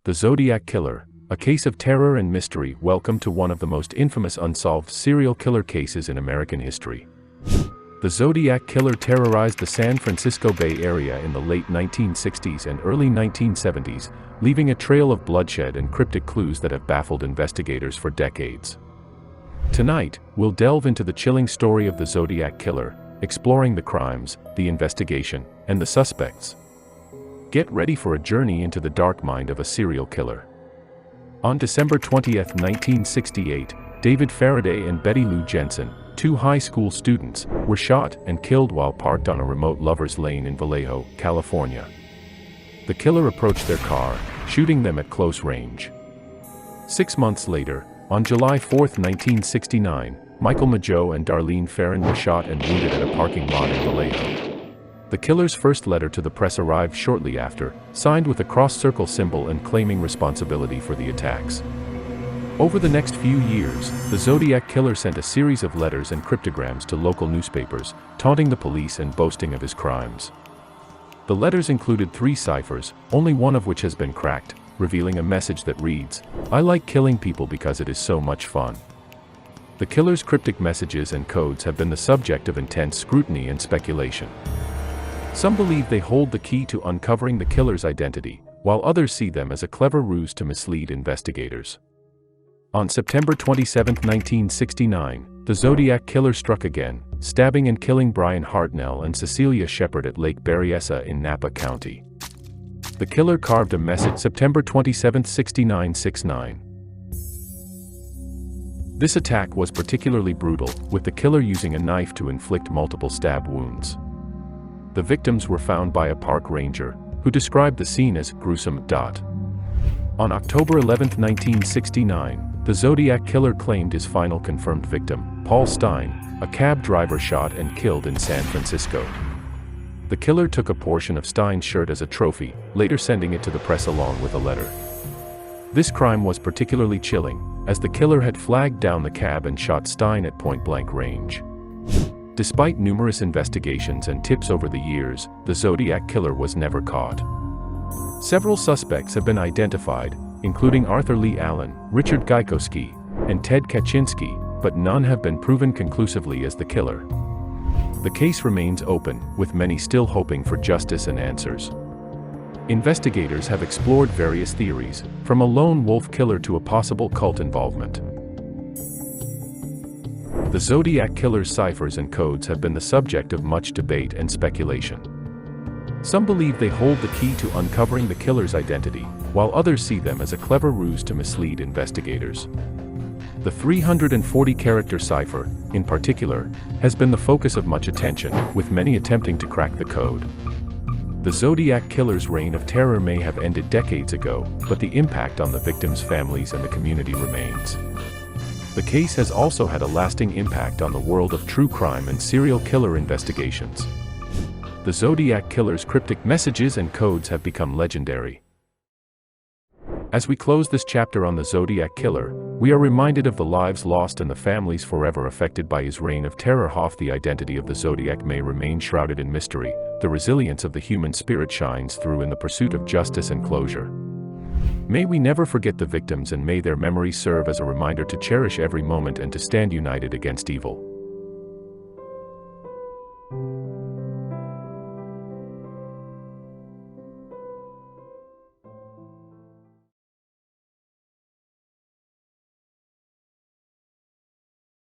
the Zodiac Killer, a case of terror and mystery. Welcome to one of the most infamous unsolved serial killer cases in American history. The Zodiac Killer terrorized the San Francisco Bay Area in the late 1960s and early 1970s, leaving a trail of bloodshed and cryptic clues that have baffled investigators for decades. Tonight, we'll delve into the chilling story of the Zodiac Killer, exploring the crimes, the investigation, and the suspects. Get ready for a journey into the dark mind of a serial killer. On December 20, 1968, David Faraday and Betty Lou Jensen, two high school students, were shot and killed while parked on a remote lover's lane in Vallejo, California. The killer approached their car, shooting them at close range. 6 months later, on July 4, 1969, Michael Mageau and Darlene Ferrin were shot and wounded at a parking lot in Vallejo. The killer's first letter to the press arrived shortly after, signed with a cross-circle symbol and claiming responsibility for the attacks. Over the next few years, the Zodiac Killer sent a series of letters and cryptograms to local newspapers, taunting the police and boasting of his crimes. The letters included 3 ciphers, only one of which has been cracked, revealing a message that reads, "I like killing people because it is so much fun." The killer's cryptic messages and codes have been the subject of intense scrutiny and speculation. Some believe they hold the key to uncovering the killer's identity, while others see them as a clever ruse to mislead investigators. On September 27, 1969, the Zodiac Killer struck again, stabbing and killing Brian Hartnell and Cecilia Shepard at Lake Berryessa in Napa County. The killer carved a message September 27, 6969. This attack was particularly brutal, with the killer using a knife to inflict multiple stab wounds. The victims were found by a park ranger, who described the scene as gruesome. On October 11, 1969, the Zodiac Killer claimed his final confirmed victim, Paul Stein, a cab driver shot and killed in San Francisco. The killer took a portion of Stein's shirt as a trophy, later sending it to the press along with a letter. This crime was particularly chilling, as the killer had flagged down the cab and shot Stein at point-blank range. Despite numerous investigations and tips over the years, the Zodiac Killer was never caught. Several suspects have been identified, including Arthur Lee Allen, Richard Gaikowski, and Ted Kaczynski, but none have been proven conclusively as the killer. The case remains open, with many still hoping for justice and answers. Investigators have explored various theories, from a lone wolf killer to a possible cult involvement. The Zodiac Killer's ciphers and codes have been the subject of much debate and speculation. Some believe they hold the key to uncovering the killer's identity, while others see them as a clever ruse to mislead investigators. The 340-character cipher, in particular, has been the focus of much attention, with many attempting to crack the code. The Zodiac Killer's reign of terror may have ended decades ago, but the impact on the victims' families and the community remains. The case has also had a lasting impact on the world of true crime and serial killer investigations. The Zodiac Killer's cryptic messages and codes have become legendary. As we close this chapter on the Zodiac Killer, we are reminded of the lives lost and the families forever affected by his reign of terror. The identity of the Zodiac may remain shrouded in mystery, the resilience of the human spirit shines through in the pursuit of justice and closure. May we never forget the victims, and may their memories serve as a reminder to cherish every moment and to stand united against evil.